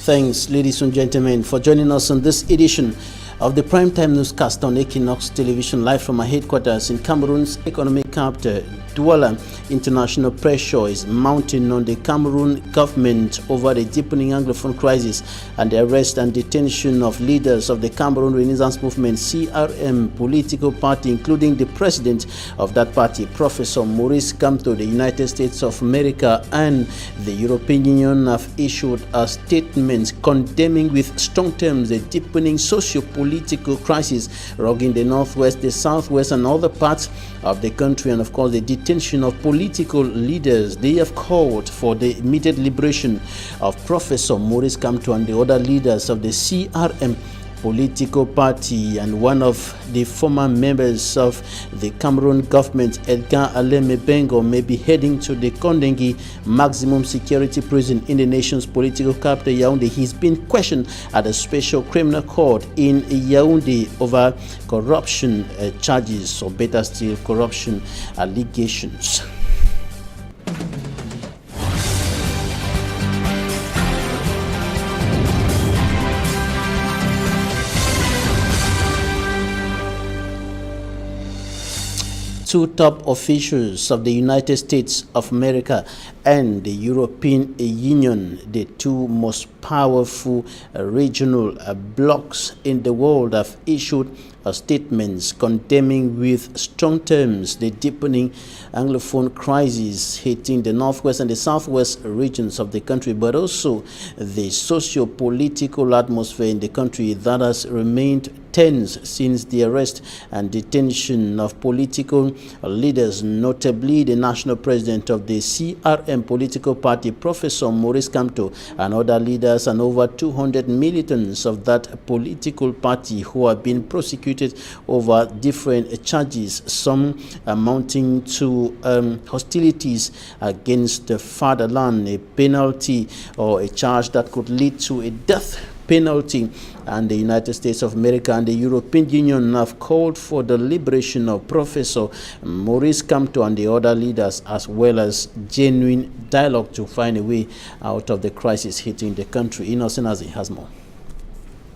Thanks, ladies and gentlemen, for joining us on this edition of the Primetime Newscast on Equinox Television, live from our headquarters in Cameroon's economic capital, Douala. International pressure is mounting on the Cameroon government over the deepening Anglophone crisis and the arrest and detention of leaders of the Cameroon Renaissance Movement (CRM) political party, including the president of that party, Professor Maurice Kamto. The United States of America and the European Union have issued a statement condemning with strong terms the deepening socio-political crisis rocking the northwest, the southwest, and other parts of the country, and of course the detention of political leaders. They have called for the immediate liberation of Professor Maurice Kamto and the other leaders of the CRM political party, and one of the former members of the Cameroon government, Edgar Aleme Bengo, may be heading to the Kondengi maximum security prison in the nation's political capital, Yaoundé. He's been questioned at a special criminal court in Yaoundé over corruption charges, or better still, corruption allegations. Two top officials of the United States of America and the European Union, the two most powerful regional blocs in the world, have issued statements condemning with strong terms the deepening Anglophone crisis hitting the northwest and the southwest regions of the country, but also the socio-political atmosphere in the country that has remained tense since the arrest and detention of political leaders, notably the national president of the CRM political party, Professor Maurice Kamto, and other leaders, and over 200 militants of that political party who have been prosecuted over different charges, some amounting to hostilities against the fatherland, a penalty or a charge that could lead to a death penalty. And the United States of America and the European Union have called for the liberation of Professor Maurice Kamto and the other leaders, as well as genuine dialogue to find a way out of the crisis hitting the country. EQUINOXE has more.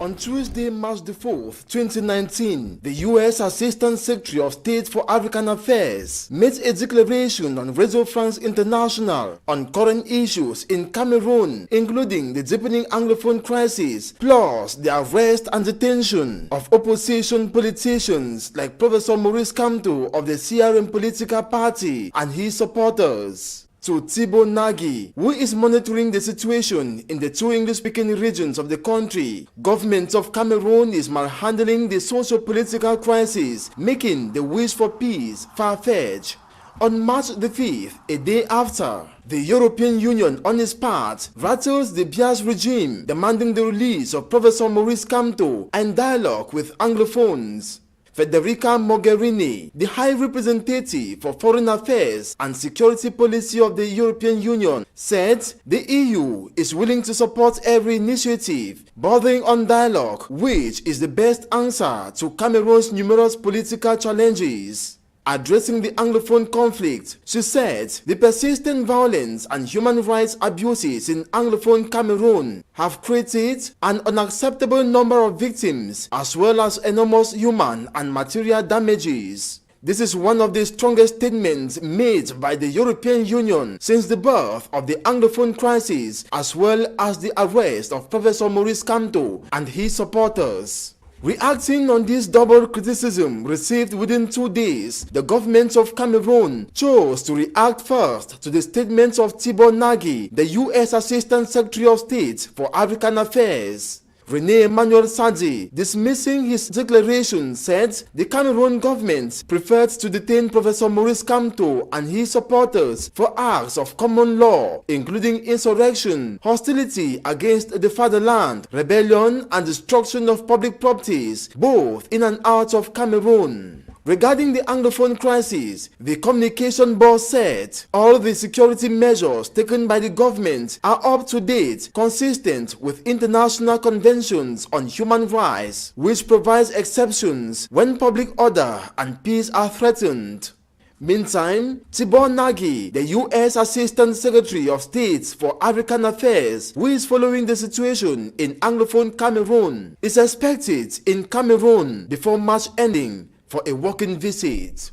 On Tuesday, March the 4th, 2019, the U.S. Assistant Secretary of State for African Affairs made a declaration on Radio France International on current issues in Cameroon, including the deepening Anglophone crisis, plus the arrest and detention of opposition politicians like Professor Maurice Kamto of the CRM political party and his supporters. To Thibaut Nagy, who is monitoring the situation in the two English-speaking regions of the country, government of Cameroon is malhandling the socio-political crisis, making the wish for peace far-fetched. On March the 5th, a day after, the European Union, on its part, rattles the Bia's regime, demanding the release of Professor Maurice Kamto and dialogue with Anglophones. Federica Mogherini, the High Representative for Foreign Affairs and Security Policy of the European Union, said the EU is willing to support every initiative bordering on dialogue, which is the best answer to Cameroon's numerous political challenges. Addressing the Anglophone conflict, she said the persistent violence and human rights abuses in Anglophone Cameroon have created an unacceptable number of victims, as well as enormous human and material damages. This is one of the strongest statements made by the European Union since the birth of the Anglophone crisis, as well as the arrest of Professor Maurice Kamto and his supporters. Reacting on this double criticism received within 2 days, the government of Cameroon chose to react first to the statements of Thibaut Nagy, the U.S. Assistant Secretary of State for African Affairs. René Emmanuel Sadi, dismissing his declaration, said the Cameroon government preferred to detain Professor Maurice Kamto and his supporters for acts of common law, including insurrection, hostility against the fatherland, rebellion, and destruction of public properties, both in and out of Cameroon. Regarding the Anglophone crisis, the communication board said all the security measures taken by the government are up to date, consistent with international conventions on human rights, which provides exceptions when public order and peace are threatened. Meantime, Tibor Nagy, the U.S. Assistant Secretary of State for African Affairs, who is following the situation in Anglophone Cameroon, is expected in Cameroon before March ending for a working visit.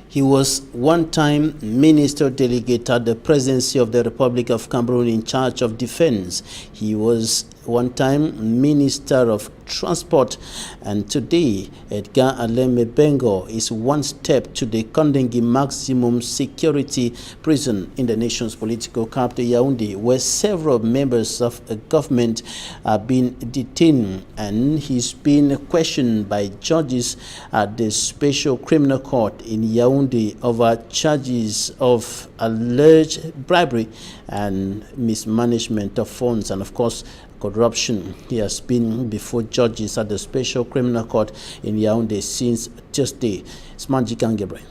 He was one-time minister delegate at the presidency of the Republic of Cameroon in charge of defense. He was one-time minister of transport, and today Edgar Alain Mebengo is one step to the Kondengi maximum security prison in the nation's political capital Yaoundé, where several members of a government have been detained, and he's been questioned by judges at the Special Criminal Court in Yaoundé over charges of alleged bribery and mismanagement of funds and, of course, corruption. He has been before judges at the Special Criminal Court in Yaoundé since Tuesday. Smanji Kangebre.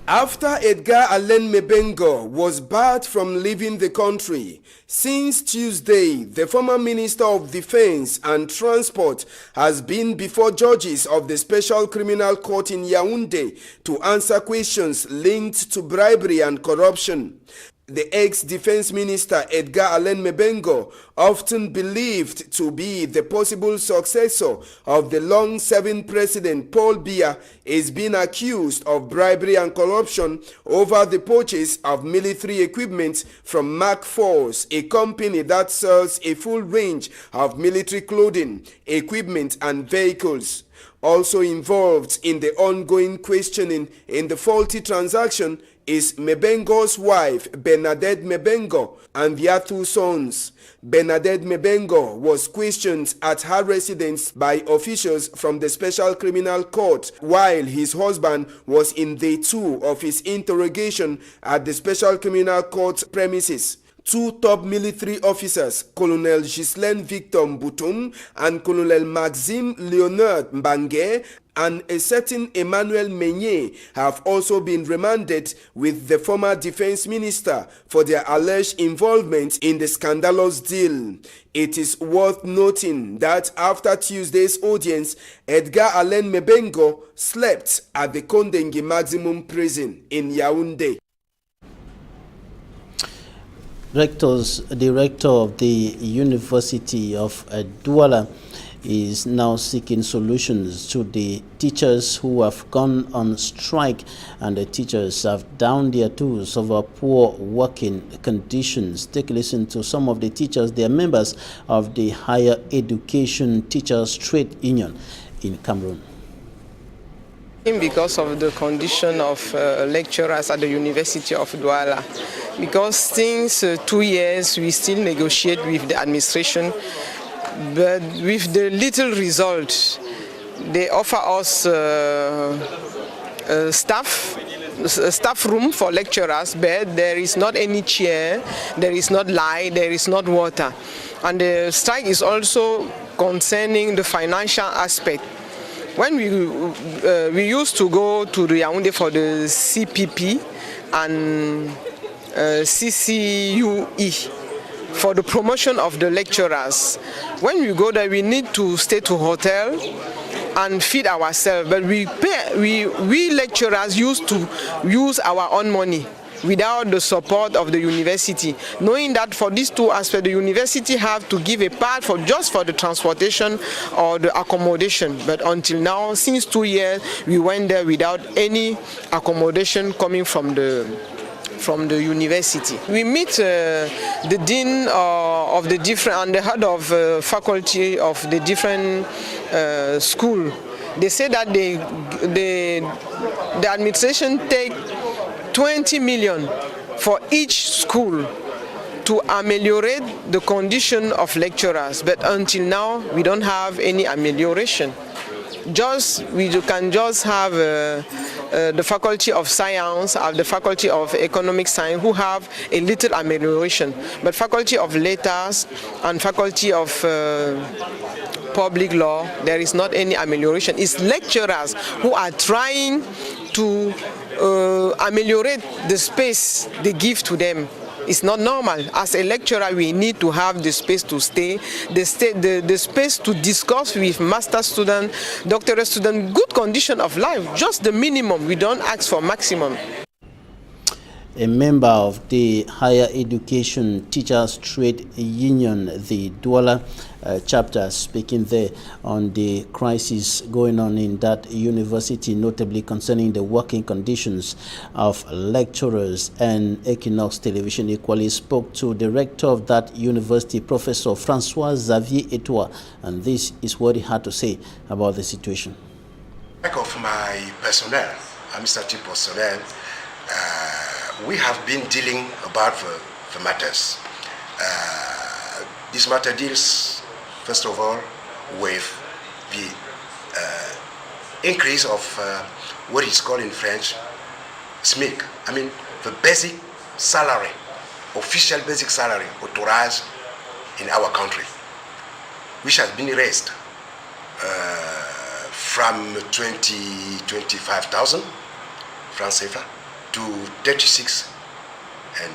After Edgar Alain Mebengo was barred from leaving the country, since Tuesday, the former Minister of Defense and Transport has been before judges of the Special Criminal Court in Yaoundé to answer questions linked to bribery and corruption. The ex-defense minister Edgar Alain Mebengo, often believed to be the possible successor of the long-serving president Paul Biya, is being accused of bribery and corruption over the purchase of military equipment from Mark Force, a company that sells a full range of military clothing, equipment and vehicles. Also involved in the ongoing questioning in the faulty transaction is Mebengo's wife, Bernadette Mebengo, and their two sons. Bernadette Mebengo was questioned at her residence by officials from the Special Criminal Court, while his husband was in day 2 of his interrogation at the Special Criminal Court premises. Two top military officers, Colonel Ghislain Victor Mboutoum and Colonel Maxime Leonard Mbangue, and a certain Emmanuel Meunier, have also been remanded with the former defense minister for their alleged involvement in the scandalous deal. It is worth noting that after Tuesday's audience, Edgar Alain Mebengo slept at the Kondengi Maximum Prison in Yaoundé. The rector of the University of Douala is now seeking solutions to the teachers who have gone on strike, and the teachers have down their tools over poor working conditions. Take a listen to some of the teachers. They are members of the Higher Education Teachers Trade Union in Cameroon. Because of the condition of lecturers at the University of Douala. Because since 2 years we still negotiate with the administration, but with the little result. They offer us staff room for lecturers, but there is not any chair, there is not light, there is not water. And the strike is also concerning the financial aspect. When we used to go to the Yaoundé for the CPP and CCUE for the promotion of the lecturers. When we go there, we need to stay to hotel and feed ourselves. But we lecturers used to use our own money without the support of the university, knowing that for these two aspects, the university have to give a part just for the transportation or the accommodation. But until now, since 2 years, we went there without any accommodation coming from the university. We meet the dean of the different and the head of faculty of the different school. They say that the administration take 20 million for each school to ameliorate the condition of lecturers, but until now we don't have any amelioration. We can just have the Faculty of Science, the Faculty of Economic Science, who have a little amelioration, but Faculty of Letters and Faculty of Public Law, there is not any amelioration. It's lecturers who are trying to ameliorate the space they give to them. It's not normal. As a lecturer, we need to have the space to stay, the space to discuss with master student, doctorate student, good condition of life, just the minimum. We don't ask for maximum. A member of the Higher Education Teachers Trade Union, the Douala chapter, speaking there on the crisis going on in that university, notably concerning the working conditions of lecturers. And Equinox Television equally spoke to the rector of that university, Professor Francois Xavier Etoile, and this is what he had to say about the situation. Of my personnel, administrative personnel, we have been dealing about the matters. This matter deals, first of all, with the increase of what is called in French SMIC. I mean, the basic salary, official basic salary authorized in our country, which has been raised from 25,000 francs CFA to 36 and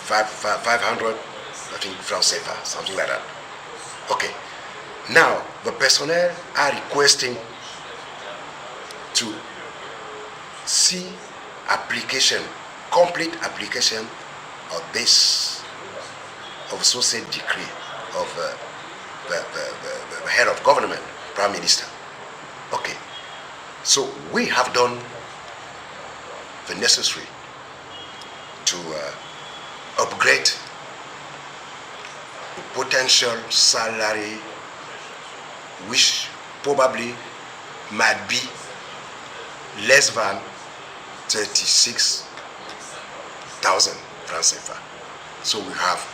500, I think, francs CFA, something like that. Okay. Now, the personnel are requesting to see application, complete application of this, of so said decree of the head of government, Prime Minister. Okay. So we have done the necessary to upgrade the potential salary, which probably might be less than 36,000 francs CFA. So we have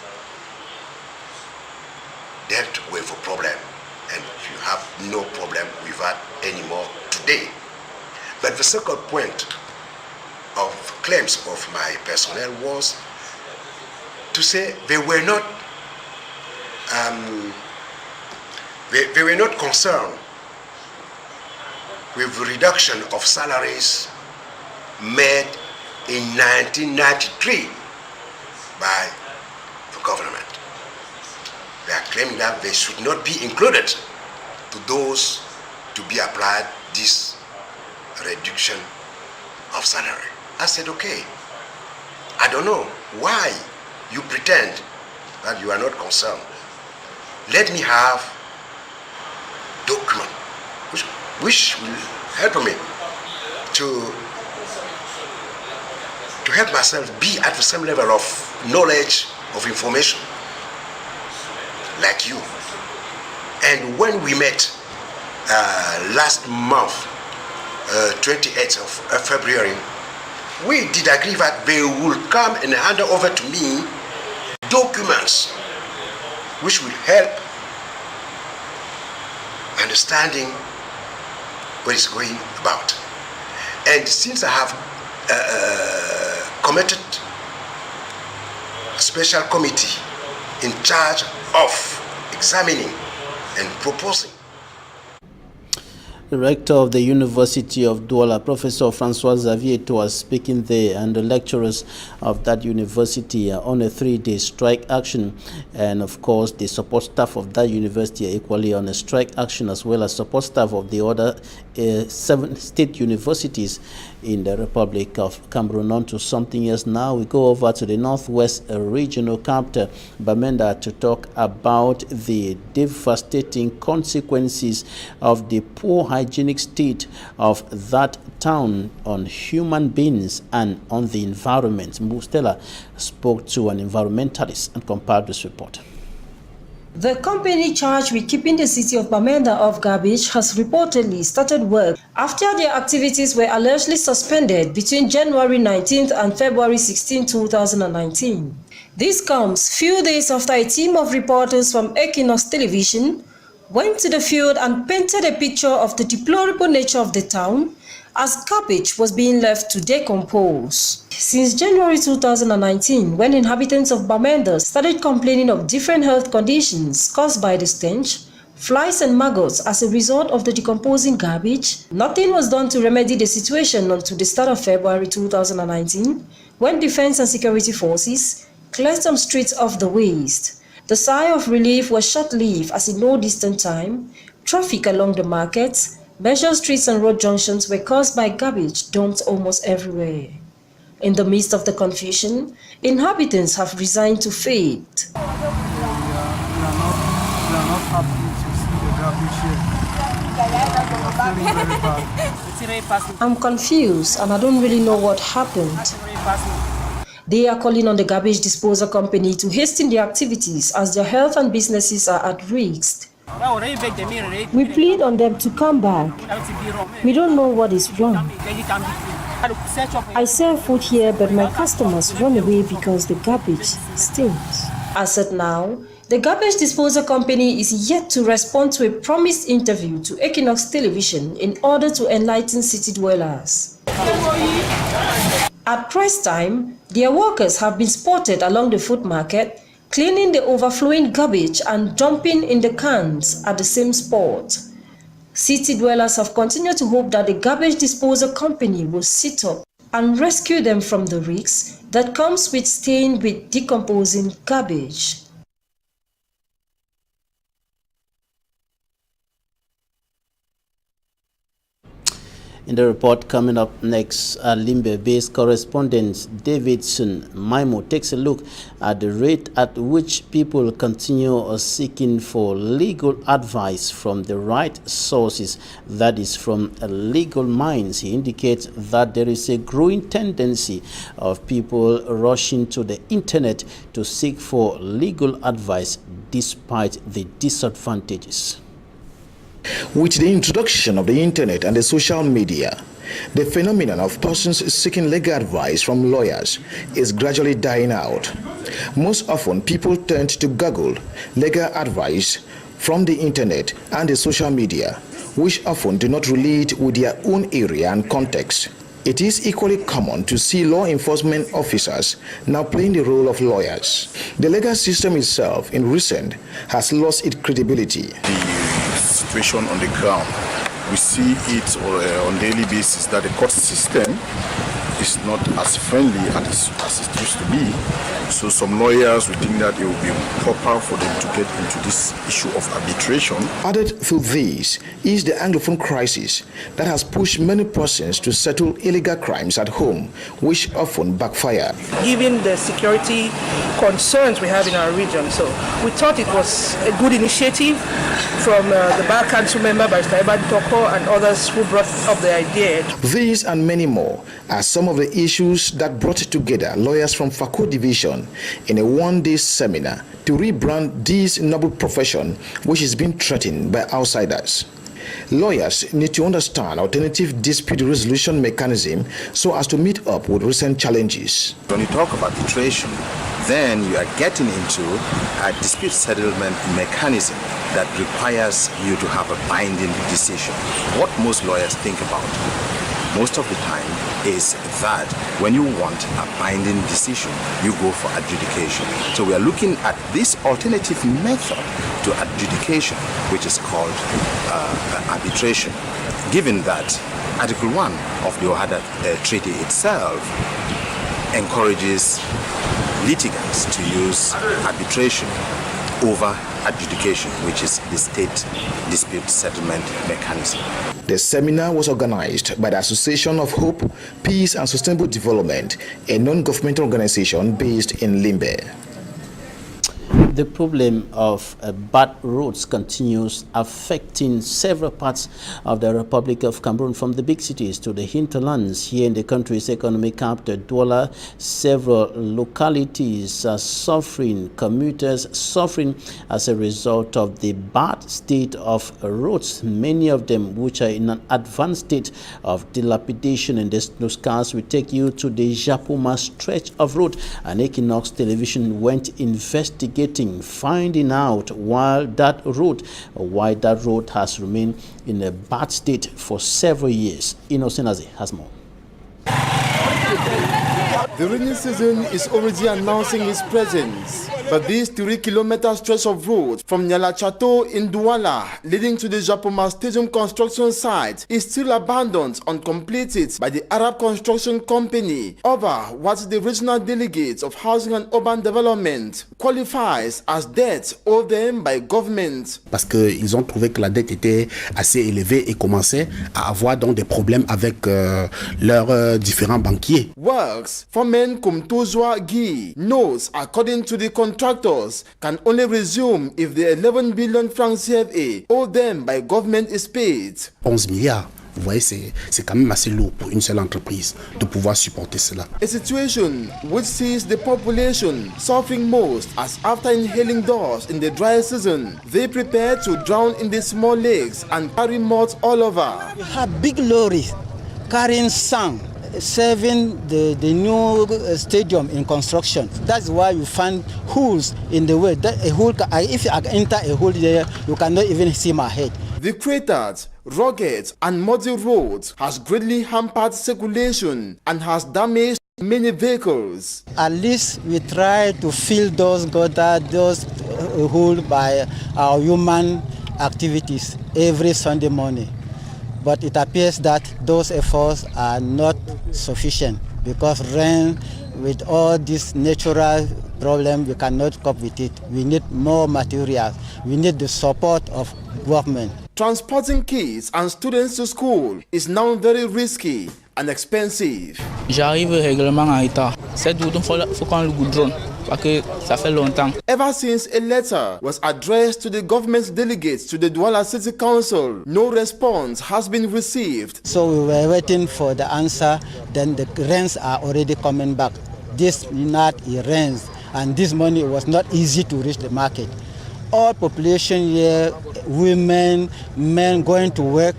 dealt with a problem, and you have no problem with that anymore today. But the second point of claims of my personnel was to say they were not concerned with the reduction of salaries made in 1993 by the government. They are claiming that they should not be included to those to be applied this reduction of salary. I said, okay, I don't know why you pretend that you are not concerned. Let me have document which will help me to help myself be at the same level of knowledge, of information like you. And when we met last month, 28th of February, we did agree that they will come and hand over to me documents which will help understanding what is going about. And since I have committed a special committee in charge of examining and proposing. The rector of the University of Douala, Professor Francois Xavier, was speaking there, and the lecturers of that university are on a 3-day strike action. And of course, the support staff of that university are equally on a strike action, as well as support staff of the other 7 state universities in the Republic of Cameroon. On to something else now. We go over to the Northwest Regional Capital, Bamenda, to talk about the devastating consequences of the poor hygienic state of that town on human beings and on the environment. Mustela spoke to an environmentalist and compiled this report. The company charged with keeping the city of Bamenda off garbage has reportedly started work after their activities were allegedly suspended between January 19th and February 16, 2019. This comes few days after a team of reporters from Equinoxe Television went to the field and painted a picture of the deplorable nature of the town as garbage was being left to decompose. Since January 2019, when inhabitants of Bamenda started complaining of different health conditions caused by the stench, flies and maggots as a result of the decomposing garbage. Nothing was done to remedy the situation until the start of February 2019, when Defense and Security Forces cleared some streets of the waste. The sigh of relief was short-lived as in no distant time, traffic along the markets, major streets and road junctions were caused by garbage dumped almost everywhere. In the midst of the confusion, inhabitants have resigned to fate. We are not happy to see the garbage here. Very bad. I'm confused and I don't really know what happened. They are calling on the garbage disposal company to hasten their activities as their health and businesses are at risk. We plead on them to come back. We don't know what is wrong. I sell food here, but my customers run away because the garbage stinks. As at now, the garbage disposal company is yet to respond to a promised interview to EQUINOXE television in order to enlighten city dwellers. At press time, their workers have been spotted along the food market, cleaning the overflowing garbage and dumping in the cans at the same spot. City dwellers have continued to hope that the garbage disposal company will sit up and rescue them from the risks that comes with staying with decomposing garbage. In the report coming up next, Limbe-based correspondent Davidson Maimo takes a look at the rate at which people continue seeking for legal advice from the right sources, that is from legal minds. He indicates that there is a growing tendency of people rushing to the internet to seek for legal advice despite the disadvantages. With the introduction of the internet and the social media, the phenomenon of persons seeking legal advice from lawyers is gradually dying out. Most often, people tend to Google legal advice from the internet and the social media, which often do not relate with their own area and context. It is equally common to see law enforcement officers now playing the role of lawyers. The legal system itself, in recent, has lost its credibility. The situation on the ground, we see it on a daily basis that the court system is not as friendly as it used to be. So some lawyers would think that it would be proper for them to get into this issue of arbitration. Added to this is the Anglophone crisis that has pushed many persons to settle illegal crimes at home, which often backfire. Given the security concerns we have in our region, so we thought it was a good initiative from the Bar Council member, Barrister Iban Toko, and others who brought up the idea. These and many more are some of the issues that brought together lawyers from Fako Division in a one-day seminar to rebrand this noble profession, which is being threatened by outsiders. Lawyers need to understand alternative dispute resolution mechanism so as to meet up with recent challenges. When you talk about arbitration, then you are getting into a dispute settlement mechanism that requires you to have a binding decision. What most lawyers think about most of the time is that when you want a binding decision, you go for adjudication. So we are looking at this alternative method to adjudication, which is called arbitration, given that Article 1 of the OHADA Treaty itself encourages litigants to use arbitration over adjudication, which is the state dispute settlement mechanism. The seminar was organized by the Association of Hope, Peace and Sustainable Development, a non-governmental organization based in Limbe. The problem of bad roads continues affecting several parts of the Republic of Cameroon, from the big cities to the hinterlands. Here in the country's economic capital, Douala, several localities are suffering, commuters suffering as a result of the bad state of roads, many of them which are in an advanced state of dilapidation. In this newscast, we take you to the Japoma stretch of road, and EQUINOXE television went investigating, finding out why that road has remained in a bad state for several years. Innocent Aze has more. The rainy season is already announcing its presence, but this 3-kilometer stretch of road from Nyala Chateau in Douala leading to the Japoma Stadium construction site is still abandoned uncompleted by the Arab Construction Company over what the regional delegates of Housing and Urban Development qualifies as debt owed them by government. Parce qu'ils ont trouvé que la dette était assez élevée et commençaient à avoir donc des problèmes avec leurs différents banquiers. Works Foreman Kumtozwa Guy notes, according to the contractors, can only resume if the 11 billion francs CFA owed them by government is paid. 11 milliards. Vous voyez, c'est quand même assez lourd pour une seule entreprise de pouvoir supporter cela. A situation which sees the population suffering most, as after inhaling dust in the dry season, they prepare to drown in the small lakes and carry mud all over. We have big lorries carrying sand, serving the new stadium in construction. That's why you find holes in the way. If you enter a hole there, you cannot even see my head. The cratered, rugged and muddy road has greatly hampered circulation and has damaged many vehicles. At least we try to fill those gutters, those holes by our human activities every Sunday morning. But it appears that those efforts are not sufficient because rain, with all this natural problem, we cannot cope with it. We need more materials. We need the support of government. Transporting kids and students to school is now very risky and expensive. J'arrive régulièrement en retard. C'est tout, il faut qu'on le goudronne parce que ça fait longtemps. Ever since a letter was addressed to the government delegates to the Douala City Council, no response has been received. So we were waiting for the answer. Then the rains are already coming back. This night it rains, and this money was not easy to reach the market. All population here, women, men going to work,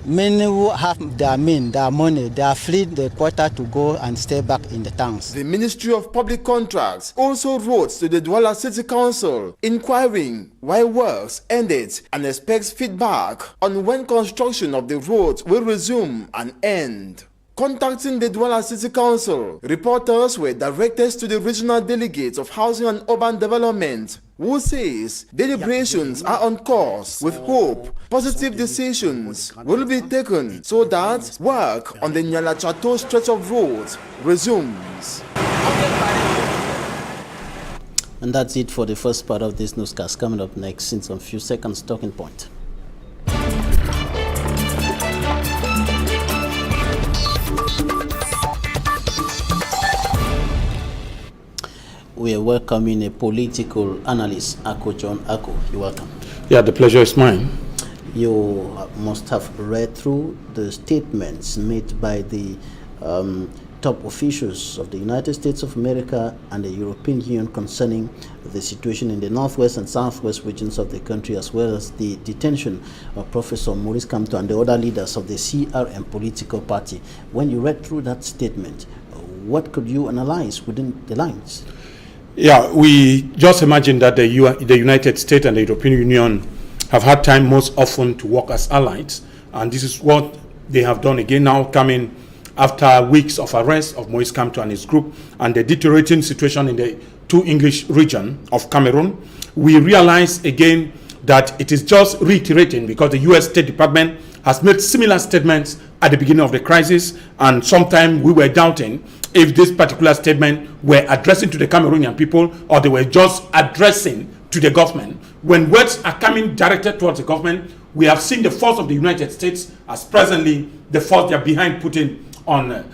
many who have their money, they are fleeing the quarter to go and stay back in the towns. The Ministry of Public Contracts also wrote to the Douala City Council inquiring why works ended and expects feedback on when construction of the roads will resume and end. Contacting the Douala City Council, reporters were directed to the regional delegates of Housing and Urban Development, who says deliberations are on course with hope positive decisions will be taken so that work on the Nyala Chateau stretch of road resumes. And that's it for the first part of this newscast. Coming up next in some few seconds, Talking Point. We are welcoming a political analyst, Ako John Ako. You're welcome. Yeah, the pleasure is mine. You must have read through the statements made by the top officials of the United States of America and the European Union concerning the situation in the northwest and southwest regions of the country, as well as the detention of Professor Maurice Kamto and the other leaders of the CRM political party. When you read through that statement, what could you analyze within the lines? Yeah, we just imagine that the United States and the European Union have had time most often to work as allies, and this is what they have done again now, coming after weeks of arrest of Maurice Kamto and his group and the deteriorating situation in the two English region of Cameroon. We realize again that it is just reiterating because the U.S. State Department has made similar statements at the beginning of the crisis, and sometimes we were doubting if this particular statement were addressing to the Cameroonian people or they were just addressing to the government. When words are coming directed towards the government, we have seen the force of the United States as presently the force they are behind Putin on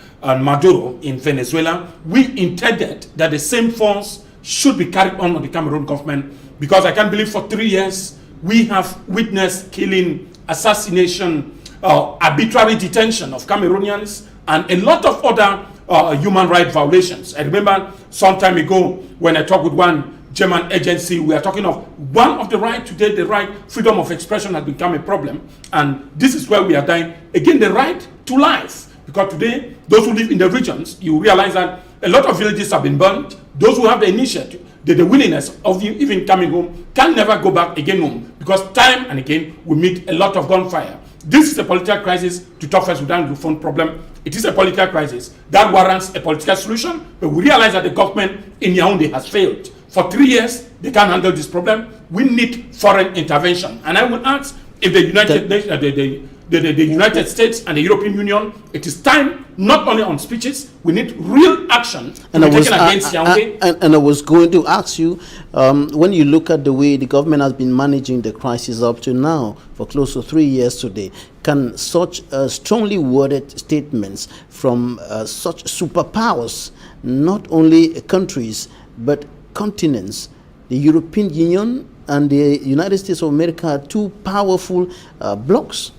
Maduro in Venezuela. We intended that the same force should be carried on the Cameroon government, because I can't believe for 3 years we have witnessed killing, assassination, arbitrary detention of Cameroonians, and a lot of other human rights violations. I remember some time ago when I talked with one German agency, we are talking of one of the right today, the right freedom of expression has become a problem, and this is where we are dying. Again, the right to life, because today, those who live in the regions, you realize that a lot of villages have been burned. Those who have the initiative, the willingness of you even coming home, can never go back again home, because time and again we meet a lot of gunfire. This is a political crisis to tough us with the phone problem It is a political crisis that warrants a political solution, but we realize that the government in Yaoundé has failed. For 3 years, they can't handle this problem. We need foreign intervention. And I would ask if the United States and the European Union, it is time not only on speeches, we need real action to be taken against Yaoundé. And I was going to ask you, when you look at the way the government has been managing the crisis up to now, for close to 3 years today, can such strongly worded statements from such superpowers, not only countries, but continents, the European Union and the United States of America, are two powerful blocs?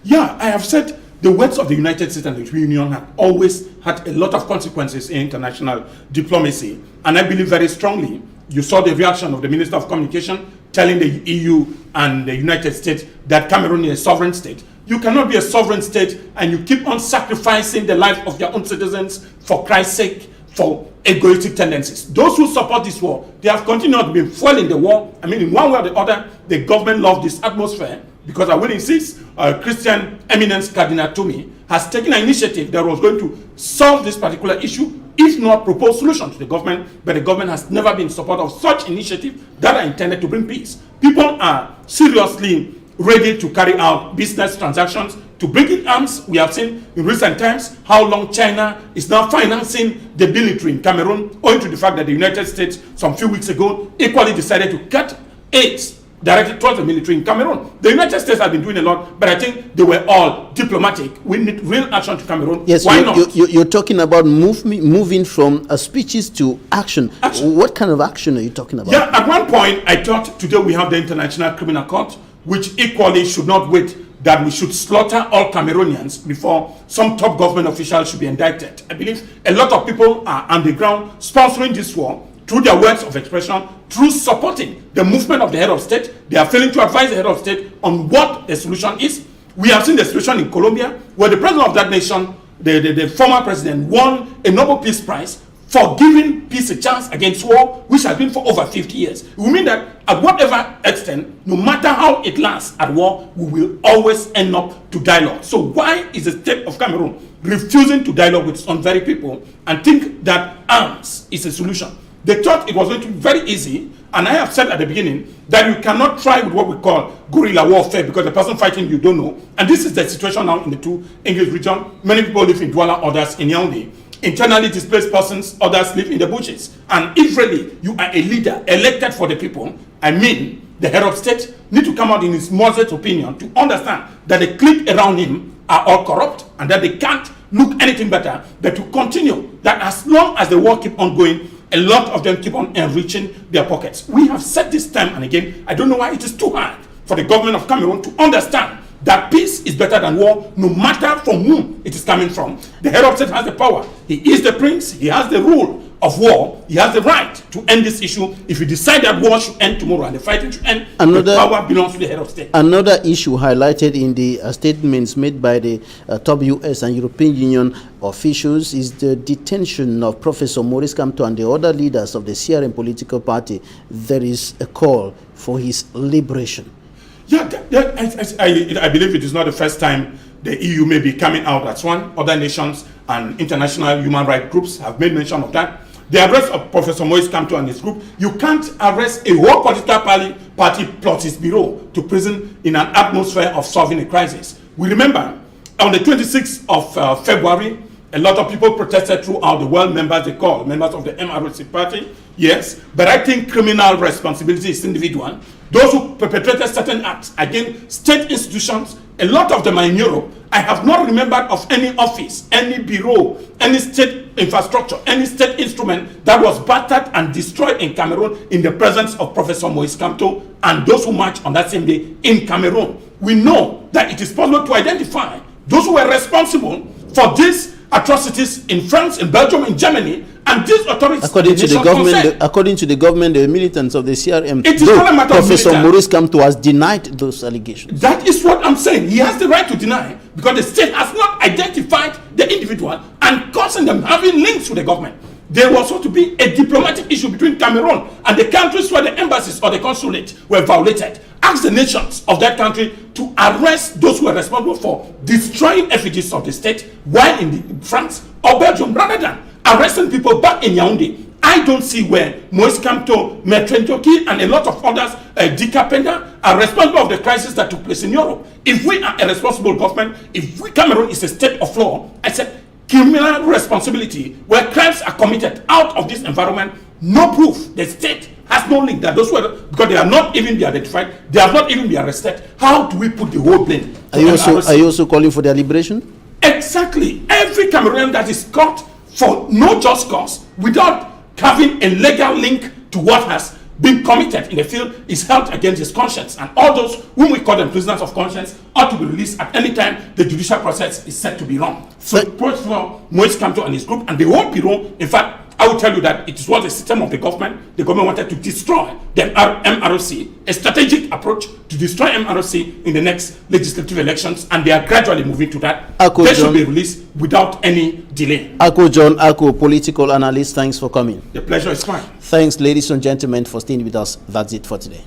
Yeah, I have said the words of the United States and the European Union have always had a lot of consequences in international diplomacy. And I believe very strongly, you saw the reaction of the Minister of Communication telling the EU and the United States that Cameroon is a sovereign state. You cannot be a sovereign state and you keep on sacrificing the life of your own citizens for Christ's sake, for egoistic tendencies. Those who support this war, they have continued to be fueling the war. I mean, in one way or the other, the government loves this atmosphere, because I will insist, Christian eminence Cardinal Toomey has taken an initiative that was going to solve this particular issue, if not propose solution to the government, but the government has never been in support of such initiatives that are intended to bring peace. People are seriously ready to carry out business transactions to bring in arms. We have seen in recent times how long China is now financing the military in Cameroon, owing to the fact that the United States some few weeks ago equally decided to cut aid directed towards the military in Cameroon. The United States have been doing a lot, but I think they were all diplomatic. We need real action to Cameroon. Yes, why not? You're talking about moving from speeches to action. What kind of action are you talking about? Yeah, at one point I thought today we have the International Criminal Court, which equally should not wait, that we should slaughter all Cameroonians before some top government officials should be indicted. I believe a lot of people are on the ground sponsoring this war through their words of expression, through supporting the movement of the head of state. They are failing to advise the head of state on what the solution is. We have seen the situation in Colombia, where the president of that nation, the former president, won a Nobel Peace Prize for giving peace a chance against war, which has been for over 50 years. It will mean that at whatever extent, no matter how it lasts at war, we will always end up to dialogue. So why is the state of Cameroon refusing to dialogue with its own very people and think that arms is a solution? They thought it was going to be very easy, and I have said at the beginning that you cannot try with what we call guerrilla warfare, because the person fighting you don't know. And this is the situation now in the two English regions. Many people live in Douala, others in Yaoundé. Internally displaced persons, others live in the bushes. And if really you are a leader elected for the people, I mean, the head of state need to come out in his moderate opinion to understand that the clique around him are all corrupt and that they can't look anything better than to continue, that as long as the war keep on going, a lot of them keep on enriching their pockets. We have said this time and again, I don't know why it is too hard for the government of Cameroon to understand that peace is better than war, no matter from whom it is coming from. The head of state has the power. He is the prince. He has the rule of war. He has the right to end this issue. If you decide that war should end tomorrow and the fighting should end, the power belongs to the head of state. Another issue highlighted in the statements made by the top US and European Union officials is the detention of Professor Maurice Kamto and the other leaders of the CRM political party. There is a call for his liberation. Yeah, I believe it is not the first time the EU may be coming out as one. Other nations and international human rights groups have made mention of that. The arrest of Professor Maurice Kamto and his group, you can't arrest a whole political party plus his bureau to prison in an atmosphere of solving a crisis. We remember on the 26th of February, a lot of people protested throughout the world, members of the MRC party, yes, but I think criminal responsibility is individual. Those who perpetrated certain acts against state institutions, a lot of them are in Europe. I have not remembered of any office, any bureau, any state infrastructure, any state instrument that was battered and destroyed in Cameroon in the presence of Professor Maurice Kamto and those who marched on that same day in Cameroon. We know that it is possible to identify those who were responsible for these atrocities in France, in Belgium, in Germany, and these authorities. According to the government, the militants of the CRM, it is not a matter Professor of Maurice Kamto has denied those allegations. That is what I'm saying. He has the right to deny because the state has not identified the individual and causing them having links with the government. there was supposed to be a diplomatic issue between Cameroon and the countries where the embassies or the consulate were violated. Ask the nations of that country to arrest those who are responsible for destroying effigies of the state while in France or Belgium, rather than arresting people back in Yaoundé. I don't see where Moise Kamto, Bertrand Joki, and a lot of others, Dika Penda, are responsible of the crisis that took place in Europe. If we are a responsible government, if Cameroon is a state of law, I said criminal responsibility where crimes are committed out of this environment, no proof, the state has no link that those were, because they are not even be identified, they have not even been arrested. How do we put the whole blame? Are you also calling for their liberation? Exactly. Every Cameroonian that is caught for no just cause, without having a legal link to what has been committed in the field, is held against his conscience. And all those whom we call them prisoners of conscience ought to be released at any time the judicial process is said to be wrong. So first of all, Moise Kamto and his group and the whole bureau, in fact, I will tell you that it was a system of the government. The government wanted to destroy the MRC, a strategic approach to destroy MRC in the next legislative elections, and they are gradually moving to that. They should be released without any delay. Ako John, political analyst, thanks for coming. The pleasure is mine. Thanks, ladies and gentlemen, for staying with us. That's it for today.